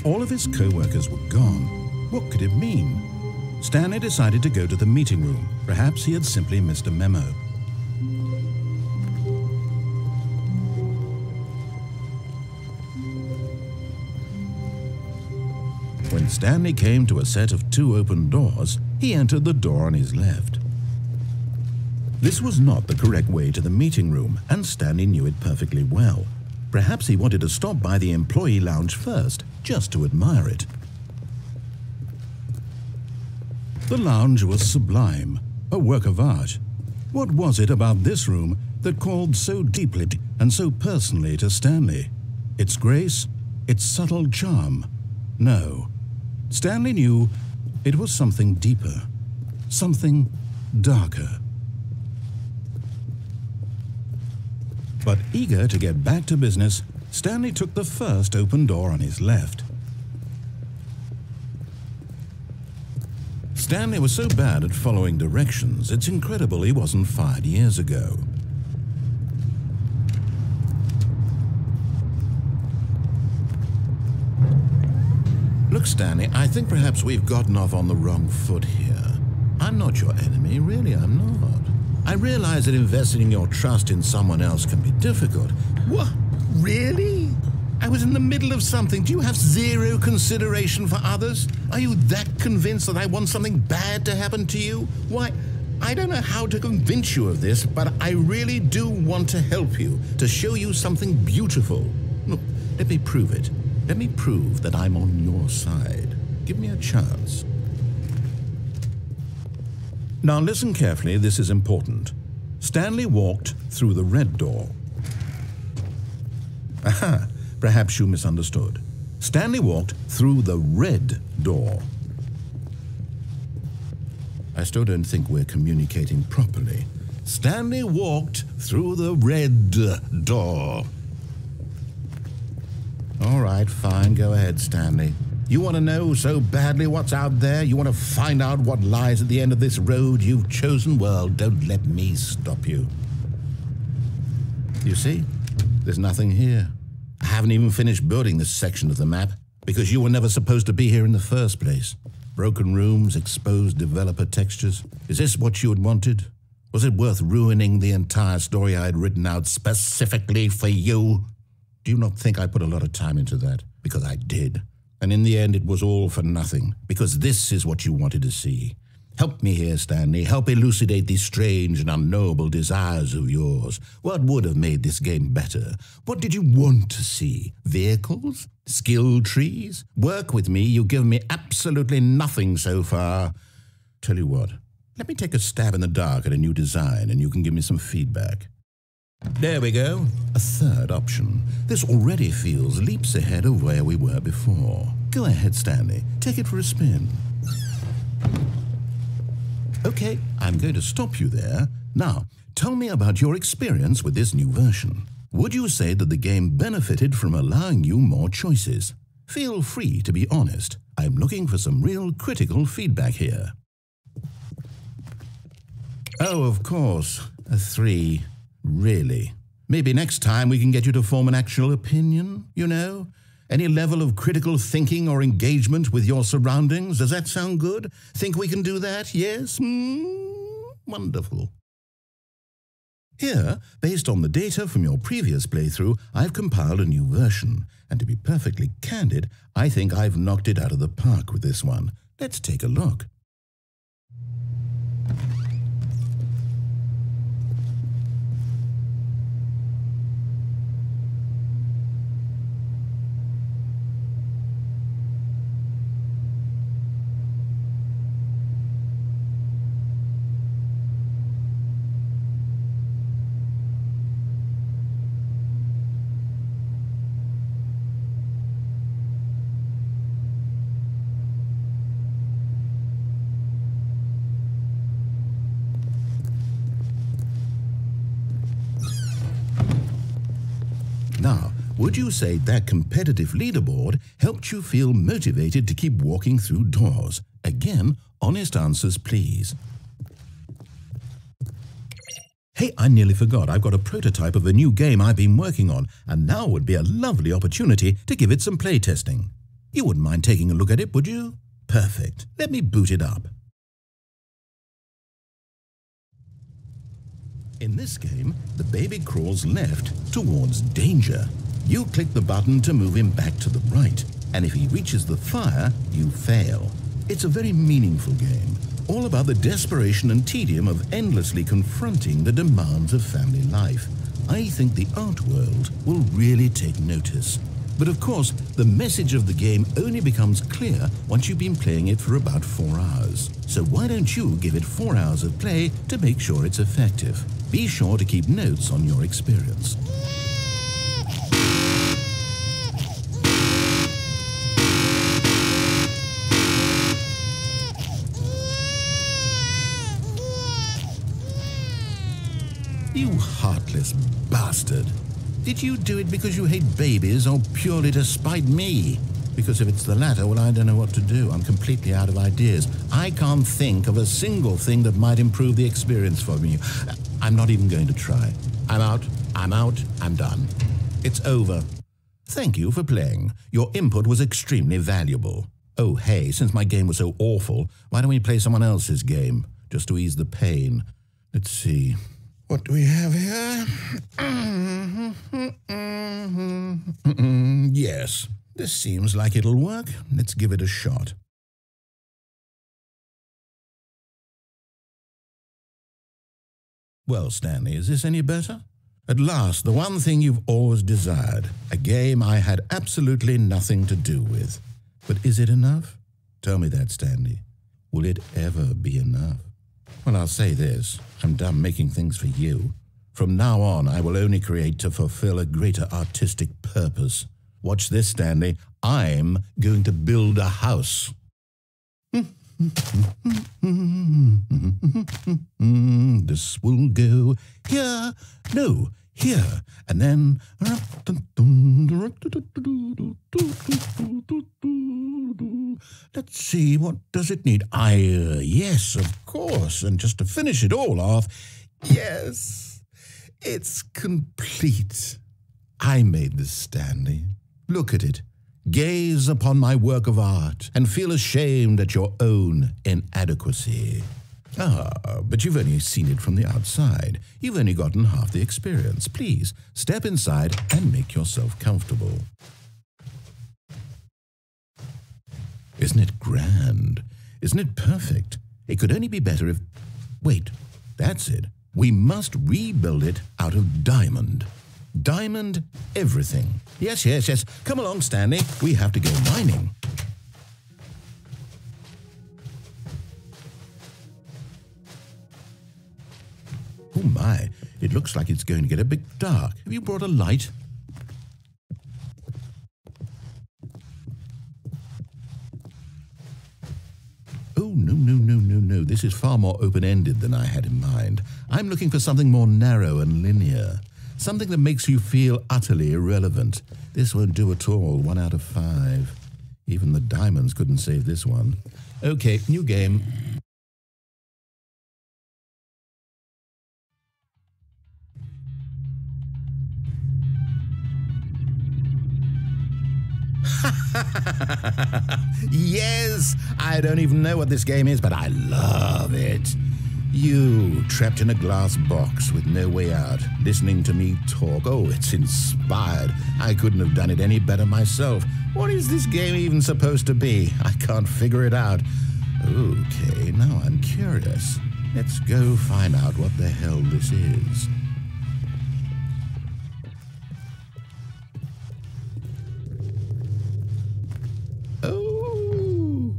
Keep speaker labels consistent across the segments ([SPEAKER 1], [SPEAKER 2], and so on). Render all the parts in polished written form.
[SPEAKER 1] All of his co-workers were gone. What could it mean? Stanley decided to go to the meeting room. Perhaps he had simply missed a memo. When Stanley came to a set of 2 open doors, he entered the door on his left. This was not the correct way to the meeting room, and Stanley knew it perfectly well. Perhaps he wanted to stop by the employee lounge first, just to admire it. The lounge was sublime, a work of art. What was it about this room that called so deeply and so personally to Stanley? Its grace? Its subtle charm? No. Stanley knew it was something deeper, something darker. But eager to get back to business, Stanley took the first open door on his left. Stanley was so bad at following directions, it's incredible he wasn't fired years ago. Look, Stanley, I think perhaps we've gotten off on the wrong foot here. I'm not your enemy, really, I'm not. I realize that investing your trust in someone else can be difficult. What? Really? I was in the middle of something. Do you have zero consideration for others? Are you that convinced that I want something bad to happen to you? Why, I don't know how to convince you of this, but I really do want to help you, to show you something beautiful. Look, let me prove it. Let me prove that I'm on your side. Give me a chance. Now listen carefully, this is important. Stanley walked through the red door. Aha, perhaps you misunderstood. Stanley walked through the red door. I still don't think we're communicating properly. Stanley walked through the red door. All right, fine, go ahead, Stanley. You want to know so badly what's out there? You want to find out what lies at the end of this road you've chosen? Well, don't let me stop you. You see, there's nothing here. I haven't even finished building this section of the map because you were never supposed to be here in the first place. Broken rooms, exposed developer textures. Is this what you had wanted? Was it worth ruining the entire story I had written out specifically for you? Do you not think I put a lot of time into that? Because I did. And in the end, it was all for nothing, because this is what you wanted to see. Help me here, Stanley. Help elucidate these strange and unknowable desires of yours. What would have made this game better? What did you want to see? Vehicles? Skill trees? Work with me. You've given me absolutely nothing so far. Tell you what, let me take a stab in the dark at a new design, and you can give me some feedback. There we go. A third option. This already feels leaps ahead of where we were before. Go ahead, Stanley. Take it for a spin. Okay, I'm going to stop you there. Now, tell me about your experience with this new version. Would you say that the game benefited from allowing you more choices? Feel free to be honest. I'm looking for some real critical feedback here. Oh, of course. A 3. Really? Maybe next time we can get you to form an actual opinion, you know? Any level of critical thinking or engagement with your surroundings? Does that sound good? Think we can do that? Yes? Wonderful. Here, based on the data from your previous playthrough, I've compiled a new version. And to be perfectly candid, I think I've knocked it out of the park with this one. Let's take a look. Now, would you say that competitive leaderboard helped you feel motivated to keep walking through doors? Again, honest answers, please. Hey, I nearly forgot. I've got a prototype of a new game I've been working on, and now would be a lovely opportunity to give it some playtesting. You wouldn't mind taking a look at it, would you? Perfect. Let me boot it up. In this game, the baby crawls left towards danger. You click the button to move him back to the right, and if he reaches the fire, you fail. It's a very meaningful game, all about the desperation and tedium of endlessly confronting the demands of family life. I think the art world will really take notice. But of course, the message of the game only becomes clear once you've been playing it for about 4 hours. So why don't you give it 4 hours of play to make sure it's effective? Be sure to keep notes on your experience. You heartless bastard. Did you do it because you hate babies or purely to spite me? Because if it's the latter, well, I don't know what to do. I'm completely out of ideas. I can't think of a single thing that might improve the experience for me. I'm not even going to try. I'm out, I'm done. It's over. Thank you for playing. Your input was extremely valuable. Oh, hey, since my game was so awful, why don't we play someone else's game, just to ease the pain? Let's see. What do we have here? Yes, this seems like it'll work. Let's give it a shot. Well, Stanley, is this any better? At last, the one thing you've always desired, a game I had absolutely nothing to do with. But is it enough? Tell me that, Stanley. Will it ever be enough? Well, I'll say this. I'm done making things for you. From now on, I will only create to fulfill a greater artistic purpose. Watch this, Stanley. I'm going to build a house. This will go here, no, here, and then... Let's see, what does it need? Yes, of course, and just to finish it all off, yes, it's complete. I made this, Stanley. Look at it. Gaze upon my work of art and feel ashamed at your own inadequacy. But you've only seen it from the outside. You've only gotten half the experience. Please, step inside and make yourself comfortable. Isn't it grand? Isn't it perfect? It could only be better if... Wait, that's it. We must rebuild it out of diamond. Diamond everything. Yes. Come along, Stanley. We have to go mining. Oh my, it looks like it's going to get a bit dark. Have you brought a light? Oh, no. This is far more open-ended than I had in mind. I'm looking for something more narrow and linear. Something that makes you feel utterly irrelevant. This won't do at all. 1 out of 5. Even the diamonds couldn't save this one. Okay, new game. Yes! I don't even know what this game is, but I love it. You, trapped in a glass box with no way out, listening to me talk. Oh, it's inspired. I couldn't have done it any better myself. What is this game even supposed to be? I can't figure it out. Okay, now I'm curious. Let's go find out what the hell this is. Oh,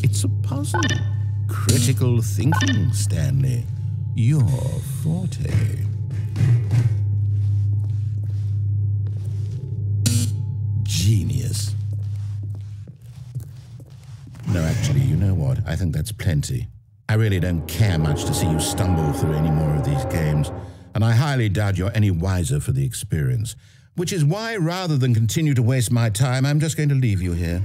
[SPEAKER 1] it's a puzzle. Critical thinking, Stanley. Your forte. Genius. No, actually, you know what? I think that's plenty. I really don't care much to see you stumble through any more of these games, and I highly doubt you're any wiser for the experience, which is why, rather than continue to waste my time, I'm just going to leave you here.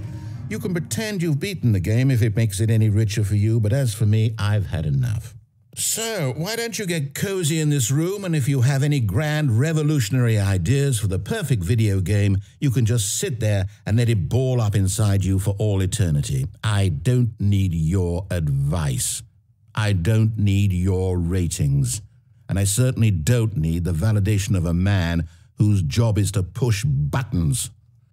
[SPEAKER 1] You can pretend you've beaten the game if it makes it any richer for you, but as for me, I've had enough. So, why don't you get cozy in this room, and if you have any grand revolutionary ideas for the perfect video game, you can just sit there and let it ball up inside you for all eternity. I don't need your advice. I don't need your ratings. And I certainly don't need the validation of a man whose job is to push buttons.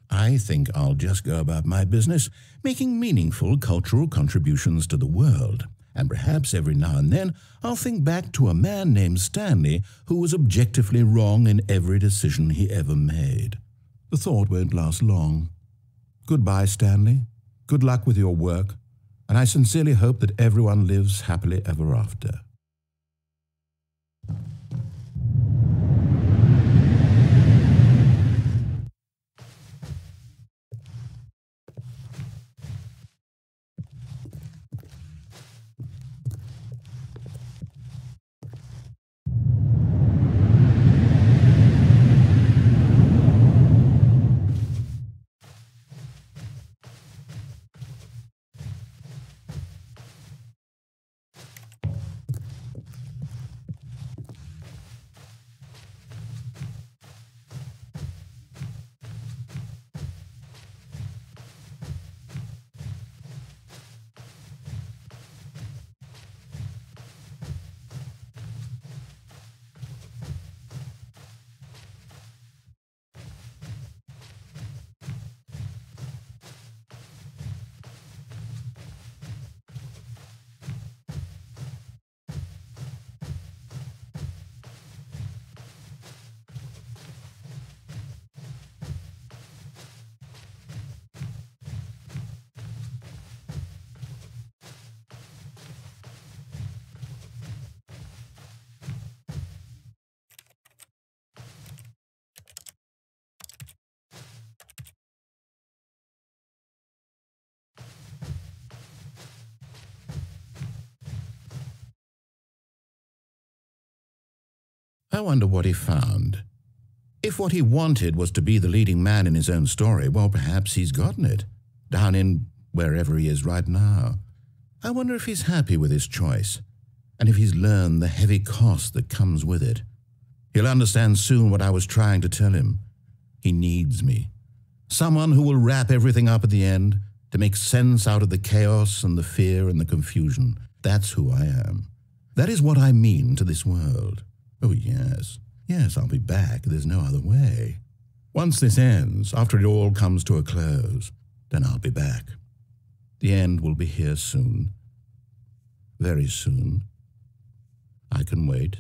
[SPEAKER 1] I think I'll just go about my business, making meaningful cultural contributions to the world. And perhaps every now and then I'll think back to a man named Stanley who was objectively wrong in every decision he ever made. The thought won't last long. Goodbye, Stanley. Good luck with your work, and I sincerely hope that everyone lives happily ever after. I wonder what he found. If what he wanted was to be the leading man in his own story, well, perhaps he's gotten it, down in wherever he is right now. I wonder if he's happy with his choice, and if he's learned the heavy cost that comes with it. He'll understand soon what I was trying to tell him. He needs me. Someone who will wrap everything up at the end, to make sense out of the chaos and the fear and the confusion. That's who I am. That is what I mean to this world. Oh, yes. Yes, I'll be back. There's no other way. Once this ends, after it all comes to a close, then I'll be back. The end will be here soon. Very soon. I can wait.